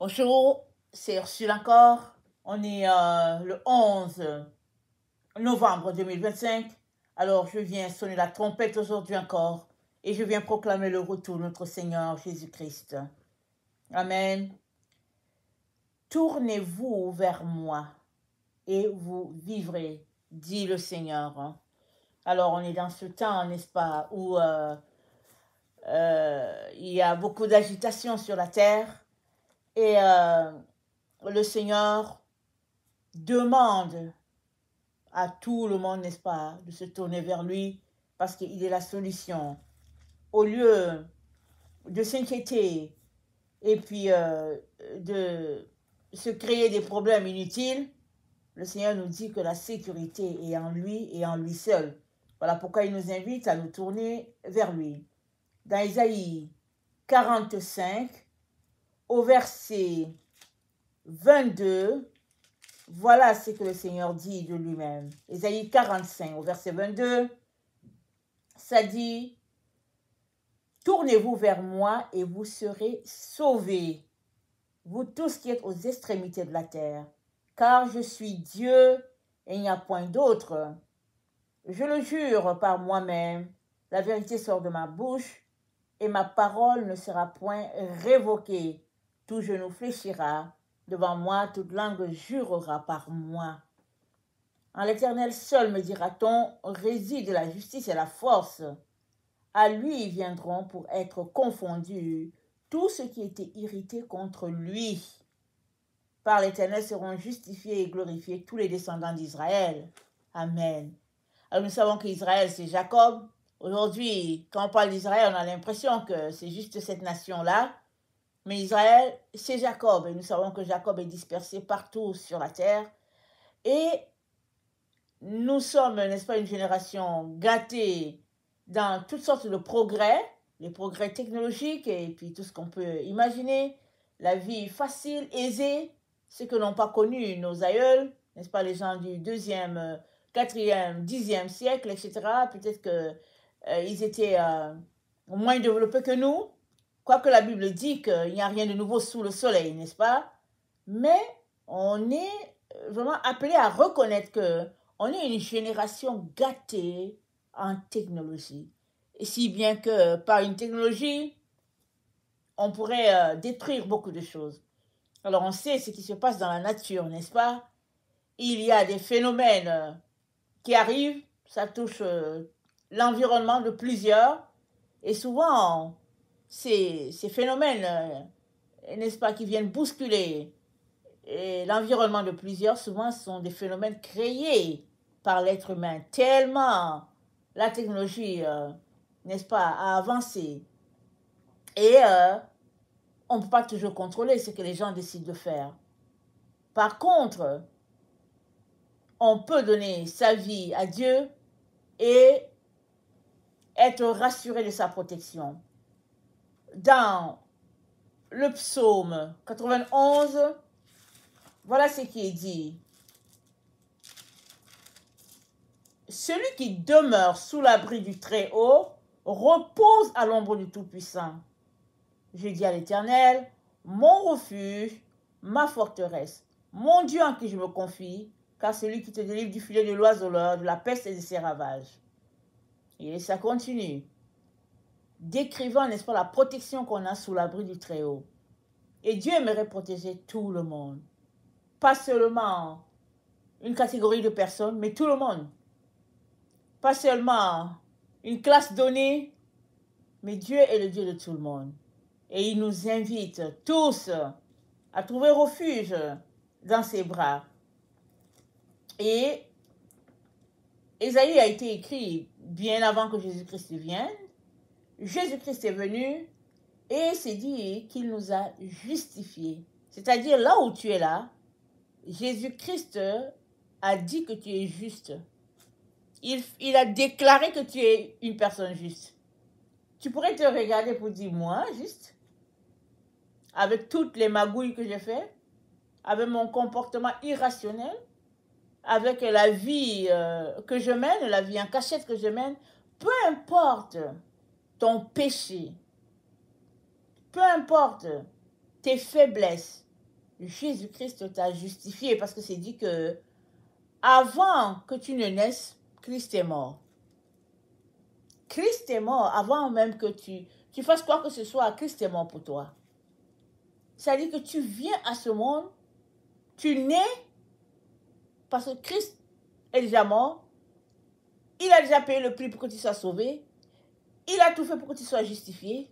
Bonjour, c'est Ursule encore. On est le 11 novembre 2025. Alors, je viens sonner la trompette aujourd'hui encore et je viens proclamer le retour de notre Seigneur Jésus-Christ. Amen. Tournez-vous vers moi et vous vivrez, dit le Seigneur. Alors, on est dans ce temps, n'est-ce pas, où il y a beaucoup d'agitation sur la terre et le Seigneur demande à tout le monde, n'est-ce pas, de se tourner vers lui parce qu'il est la solution. Au lieu de s'inquiéter et puis de se créer des problèmes inutiles, le Seigneur nous dit que la sécurité est en lui et en lui seul. Voilà pourquoi il nous invite à nous tourner vers lui. Dans Isaïe 45, au verset 22, voilà ce que le Seigneur dit de lui-même. Isaïe 45, au verset 22, ça dit « Tournez-vous vers moi et vous serez sauvés, vous tous qui êtes aux extrémités de la terre, car je suis Dieu et il n'y a point d'autre. Je le jure par moi-même, la vérité sort de ma bouche et ma parole ne sera point révoquée. Tout genou fléchira devant moi, toute langue jurera par moi. En l'Éternel seul, me dira-t-on, réside la justice et la force. À lui viendront pour être confondus tous ceux qui étaient irrités contre lui. Par l'Éternel seront justifiés et glorifiés tous les descendants d'Israël. Amen. Alors nous savons qu'Israël, c'est Jacob. Aujourd'hui, quand on parle d'Israël, on a l'impression que c'est juste cette nation-là. Mais Israël, c'est Jacob. Et nous savons que Jacob est dispersé partout sur la terre. Et nous sommes, n'est-ce pas, une génération gâtée dans toutes sortes de progrès, les progrès technologiques et puis tout ce qu'on peut imaginer, la vie facile, aisée, ce que n'ont pas connu nos aïeuls, n'est-ce pas, les gens du 2e, 4e, 10e siècle, etc. Peut-être qu'ils étaient moins développés que nous, quoique la Bible dit qu'il n'y a rien de nouveau sous le soleil, n'est-ce pas? Mais on est vraiment appelé à reconnaître que on est une génération gâtée en technologie. Et si bien que par une technologie, on pourrait détruire beaucoup de choses. Alors on sait ce qui se passe dans la nature, n'est-ce pas? Il y a des phénomènes qui arrivent, ça touche l'environnement de plusieurs. Et souvent, ces phénomènes, n'est-ce pas, qui viennent bousculer l'environnement de plusieurs, souvent ce sont des phénomènes créés par l'être humain. Tellement la technologie, n'est-ce pas, a avancé. Et on ne peut pas toujours contrôler ce que les gens décident de faire. Par contre, on peut donner sa vie à Dieu et être rassuré de sa protection. Dans le psaume 91, voilà ce qui est dit. Celui qui demeure sous l'abri du Très-Haut repose à l'ombre du Tout-Puissant. Je dis à l'Éternel, mon refuge, ma forteresse, mon Dieu en qui je me confie, car celui qui te délivre du filet de l'oiseleur, de la peste et de ses ravages. Et ça continue, décrivant, n'est-ce pas, la protection qu'on a sous l'abri du Très-Haut. Et Dieu aimerait protéger tout le monde. Pas seulement une catégorie de personnes, mais tout le monde. Pas seulement une classe donnée, mais Dieu est le Dieu de tout le monde. Et il nous invite tous à trouver refuge dans ses bras. Et Ésaïe a été écrit bien avant que Jésus-Christ vienne. Jésus-Christ est venu et s'est dit qu'il nous a justifiés. C'est-à-dire là où tu es là, Jésus-Christ a dit que tu es juste. Il a déclaré que tu es une personne juste. Tu pourrais te regarder pour dire, moi, juste, avec toutes les magouilles que j'ai fait, avec mon comportement irrationnel, avec la vie que je mène, la vie en cachette que je mène, peu importe ton péché, peu importe tes faiblesses, Jésus-Christ t'a justifié parce que c'est dit que avant que tu ne naisses, Christ est mort. Christ est mort avant même que tu fasses quoi que ce soit, Christ est mort pour toi. C'est-à-dire que tu viens à ce monde, tu nais parce que Christ est déjà mort, il a déjà payé le prix pour que tu sois sauvé, il a tout fait pour que tu sois justifié,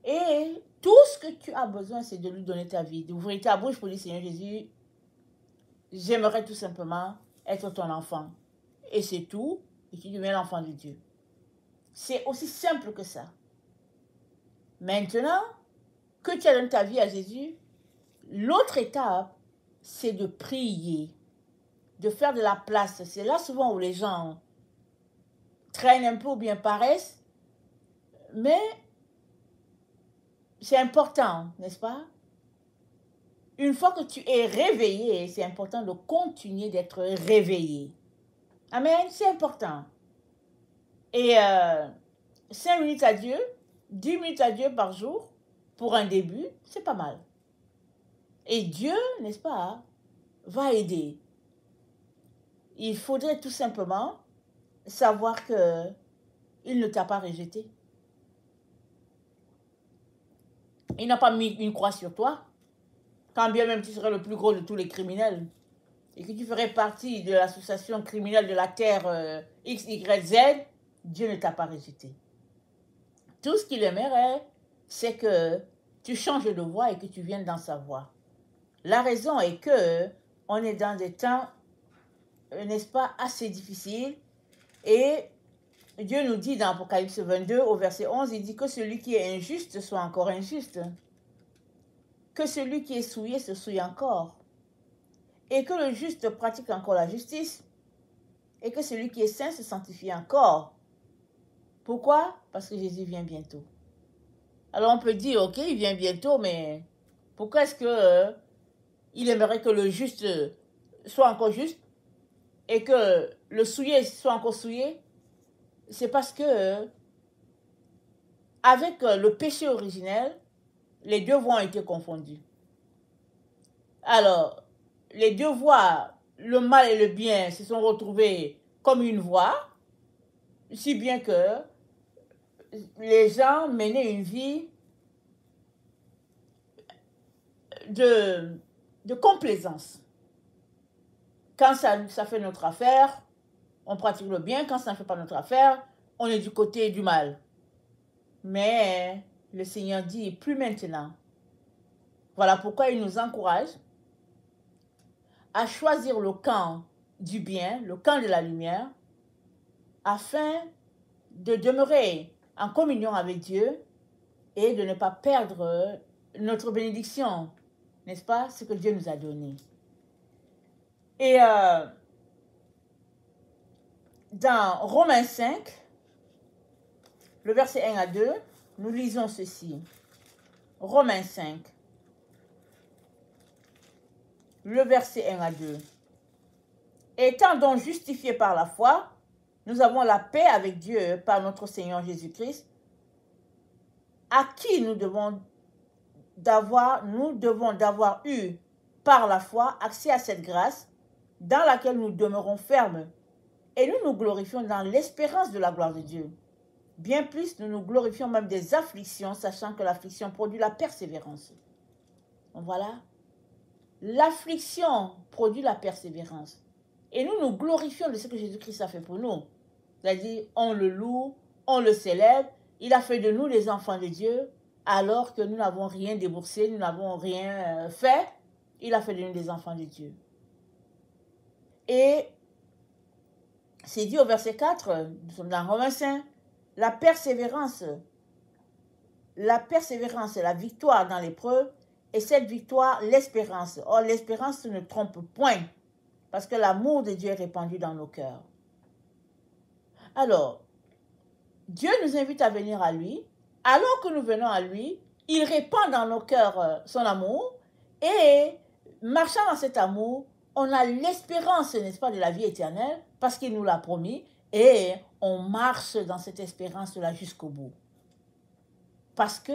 et tout ce que tu as besoin, c'est de lui donner ta vie, d'ouvrir ta bouche pour dire, Seigneur Jésus, j'aimerais tout simplement être ton enfant. Et c'est tout, et tu deviens l'enfant de Dieu. C'est aussi simple que ça. Maintenant que tu as donné ta vie à Jésus, l'autre étape, c'est de prier, de faire de la place. C'est là souvent où les gens traînent un peu ou bien paraissent, mais c'est important, n'est-ce pas? Une fois que tu es réveillé, c'est important de continuer d'être réveillé. Amen, c'est important. Et 5 minutes à Dieu, 10 minutes à Dieu par jour, pour un début, c'est pas mal. Et Dieu, n'est-ce pas, va aider. Il faudrait tout simplement savoir qu'il ne t'a pas rejeté. Il n'a pas mis une croix sur toi. Quand bien même tu serais le plus gros de tous les criminels et que tu ferais partie de l'association criminelle de la terre XYZ, Dieu ne t'a pas rejeté. Tout ce qu'il aimerait, c'est que tu changes de voie et que tu viennes dans sa voie. La raison est que on est dans des temps, n'est-ce pas, assez difficiles. Et Dieu nous dit dans Apocalypse 22, au verset 11, il dit que celui qui est injuste soit encore injuste. Que celui qui est souillé se souille encore. Et que le juste pratique encore la justice. Et que celui qui est saint se sanctifie encore. Pourquoi? Parce que Jésus vient bientôt. Alors on peut dire, ok, il vient bientôt, mais pourquoi est-ce que il aimerait que le juste soit encore juste et que le souillé soit encore souillé? C'est parce que avec le péché originel, les deux voies ont été confondues. Alors, les deux voies, le mal et le bien, se sont retrouvés comme une voie, si bien que les gens menaient une vie de complaisance. Quand ça fait notre affaire, on pratique le bien. Quand ça ne fait pas notre affaire, on est du côté du mal. Mais le Seigneur dit, plus maintenant. Voilà pourquoi il nous encourage à choisir le camp du bien, le camp de la lumière, afin de demeurer en communion avec Dieu et de ne pas perdre notre bénédiction, n'est-ce pas, ce que Dieu nous a donné. Et dans Romains 5, le verset 1 à 2, nous lisons ceci. Romains 5, le verset 1 à 2. Étant donc justifiés par la foi, nous avons la paix avec Dieu par notre Seigneur Jésus-Christ, à qui nous devons d'avoir eu par la foi accès à cette grâce dans laquelle nous demeurons fermes et nous nous glorifions dans l'espérance de la gloire de Dieu. Bien plus, nous nous glorifions même des afflictions, sachant que l'affliction produit la persévérance. Donc voilà, l'affliction produit la persévérance. Et nous nous glorifions de ce que Jésus-Christ a fait pour nous. C'est-à-dire, on le loue, on le célèbre. Il a fait de nous les enfants de Dieu, alors que nous n'avons rien déboursé, nous n'avons rien fait. Il a fait de nous des enfants de Dieu. Et c'est dit au verset 4, nous sommes dans Romains 5, la persévérance est la victoire dans l'épreuve, et cette victoire, l'espérance. Or, l'espérance ne trompe point, parce que l'amour de Dieu est répandu dans nos cœurs. Alors, Dieu nous invite à venir à lui. Alors que nous venons à lui, il répand dans nos cœurs son amour, et marchant dans cet amour, on a l'espérance, n'est-ce pas, de la vie éternelle, parce qu'il nous l'a promis, et on marche dans cette espérance-là jusqu'au bout. Parce que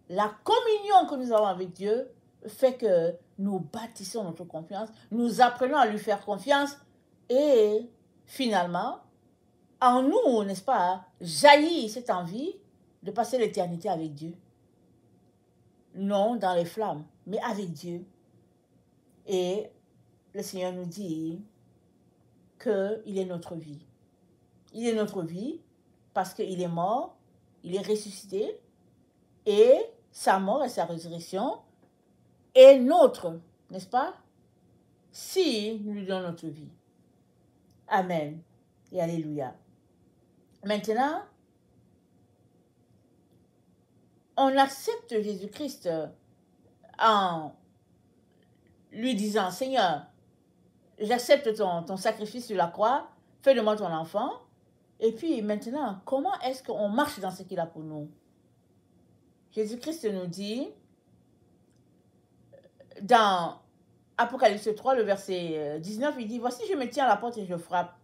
la communion que nous avons avec Dieu fait que nous bâtissons notre confiance, nous apprenons à lui faire confiance et finalement, en nous, n'est-ce pas, jaillit cette envie de passer l'éternité avec Dieu. Non dans les flammes, mais avec Dieu. Et le Seigneur nous dit qu'il est notre vie. Il est notre vie parce qu'il est mort, il est ressuscité et sa mort et sa résurrection est notre, n'est-ce pas? Si nous lui donnons notre vie. Amen et alléluia. Maintenant, on accepte Jésus-Christ en lui disant, Seigneur, j'accepte ton sacrifice sur la croix, fais de moi ton enfant. Et puis maintenant, comment est-ce qu'on marche dans ce qu'il a pour nous? Jésus-Christ nous dit, dans Apocalypse 3, le verset 19, il dit, voici, je me tiens à la porte et je frappe.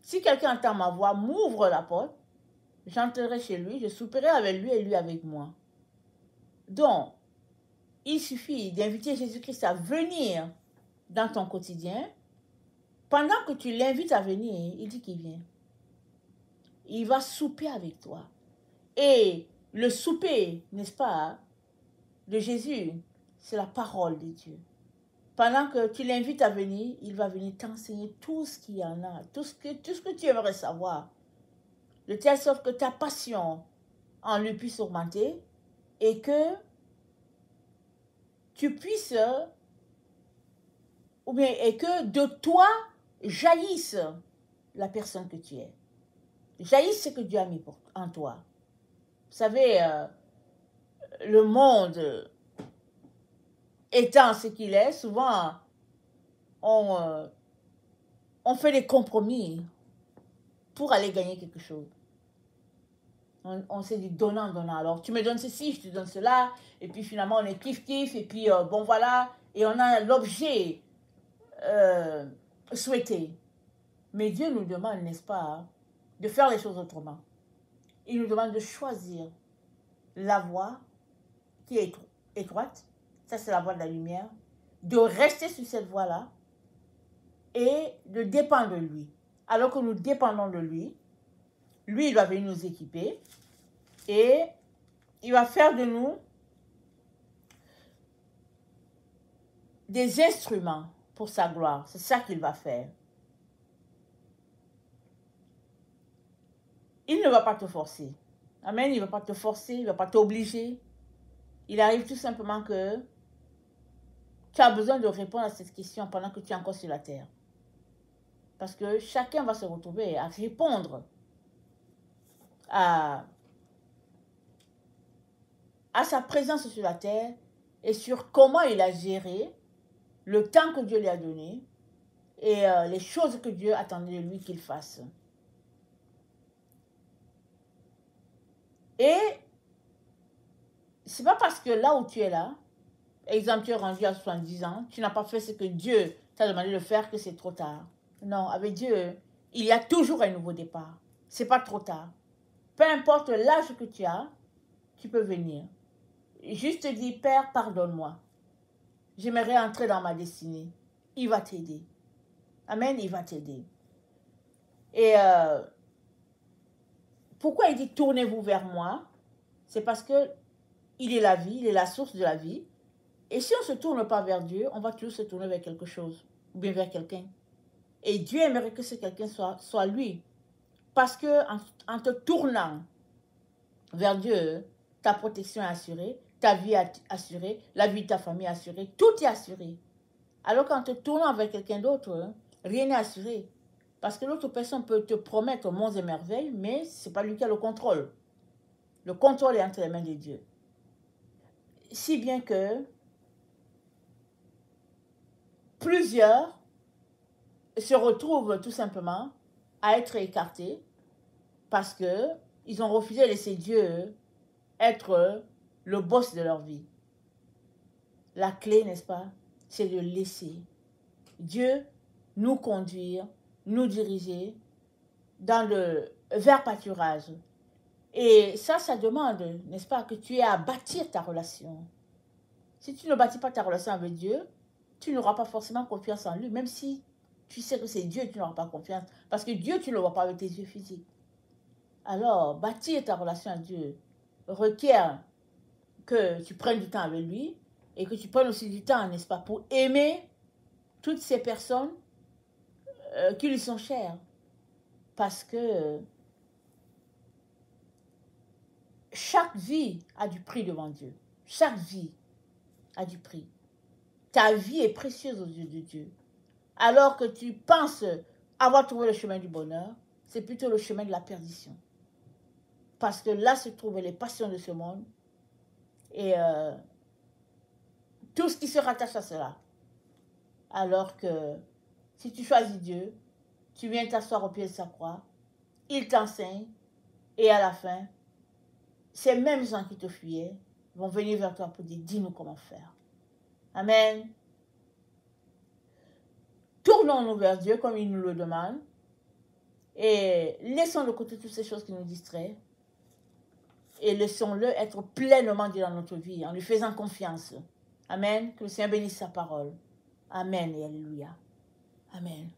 Si quelqu'un entend ma voix, m'ouvre la porte, j'entrerai chez lui, je souperai avec lui et lui avec moi. Donc, il suffit d'inviter Jésus-Christ à venir dans ton quotidien. Pendant que tu l'invites à venir, il dit qu'il vient. Il va souper avec toi. Et le souper, n'est-ce pas, de Jésus, c'est la parole de Dieu. Pendant que tu l'invites à venir, il va venir t'enseigner tout ce qu'il y en a, tout ce que tu aimerais savoir. De telle sorte que ta passion en lui puisse augmenter et que tu puisses, ou bien, et que de toi jaillisse la personne que tu es. Jaillisse ce que Dieu a mis en toi. Vous savez, le monde étant ce qu'il est, souvent, on fait des compromis pour aller gagner quelque chose. On s'est dit donnant. Alors, tu me donnes ceci, je te donne cela. Et puis, finalement, on est kiff-kiff. Et puis, bon, voilà. Et on a l'objet souhaité. Mais Dieu nous demande, n'est-ce pas, de faire les choses autrement. Il nous demande de choisir la voie qui est étroite. Ça, c'est la voie de la lumière. De rester sur cette voie-là et de dépendre de lui. Alors que nous dépendons de lui, lui, il va venir nous équiper et il va faire de nous des instruments pour sa gloire. C'est ça qu'il va faire. Il ne va pas te forcer. Amen, il ne va pas te forcer, il ne va pas t'obliger. Il arrive tout simplement que tu as besoin de répondre à cette question pendant que tu es encore sur la terre. Parce que chacun va se retrouver à répondre à sa présence sur la terre et sur comment il a géré le temps que Dieu lui a donné et les choses que Dieu attendait de lui qu'il fasse. Et c'est pas parce que là où tu es là, exemple, tu es rendu à 70 ans, tu n'as pas fait ce que Dieu t'a demandé de faire que c'est trop tard. Non, avec Dieu, il y a toujours un nouveau départ. C'est pas trop tard. Peu importe l'âge que tu as, tu peux venir. Juste dis, Père, pardonne-moi. J'aimerais entrer dans ma destinée. Il va t'aider. Amen, il va t'aider. Et pourquoi il dit tournez-vous vers moi? C'est parce que il est la vie, il est la source de la vie. Et si on ne se tourne pas vers Dieu, on va toujours se tourner vers quelque chose, ou bien vers quelqu'un. Et Dieu aimerait que ce quelqu'un soit lui. Parce que en te tournant vers Dieu, ta protection est assurée, ta vie est assurée, la vie de ta famille est assurée, tout est assuré. Alors qu'en te tournant vers quelqu'un d'autre, rien n'est assuré. Parce que l'autre personne peut te promettre monts et merveilles, mais ce n'est pas lui qui a le contrôle. Le contrôle est entre les mains de Dieu. Si bien que plusieurs se retrouvent tout simplement à être écartés parce qu'ils ont refusé de laisser Dieu être le boss de leur vie. La clé, n'est-ce pas, c'est de laisser Dieu nous conduire, nous diriger dans le vers pâturage. Et ça demande, n'est-ce pas, que tu aies à bâtir ta relation. Si tu ne bâtis pas ta relation avec Dieu, tu n'auras pas forcément confiance en lui, même si tu sais que c'est Dieu, tu n'auras pas confiance. Parce que Dieu, tu ne le vois pas avec tes yeux physiques. Alors, bâtir ta relation à Dieu requiert que tu prennes du temps avec lui et que tu prennes aussi du temps, n'est-ce pas, pour aimer toutes ces personnes qui lui sont chères. Parce que chaque vie a du prix devant Dieu. Chaque vie a du prix. Ta vie est précieuse aux yeux de Dieu. Alors que tu penses avoir trouvé le chemin du bonheur, c'est plutôt le chemin de la perdition. Parce que là se trouvent les passions de ce monde et tout ce qui se rattache à cela. Alors que si tu choisis Dieu, tu viens t'asseoir au pied de sa croix, il t'enseigne et à la fin, ces mêmes gens qui te fuyaient vont venir vers toi pour dire, dis-nous comment faire. Amen. Tournons-nous vers Dieu comme il nous le demande et laissons de côté toutes ces choses qui nous distraient et laissons-le être pleinement Dieu dans notre vie en lui faisant confiance. Amen. Que le Seigneur bénisse sa parole. Amen et alléluia. Amen.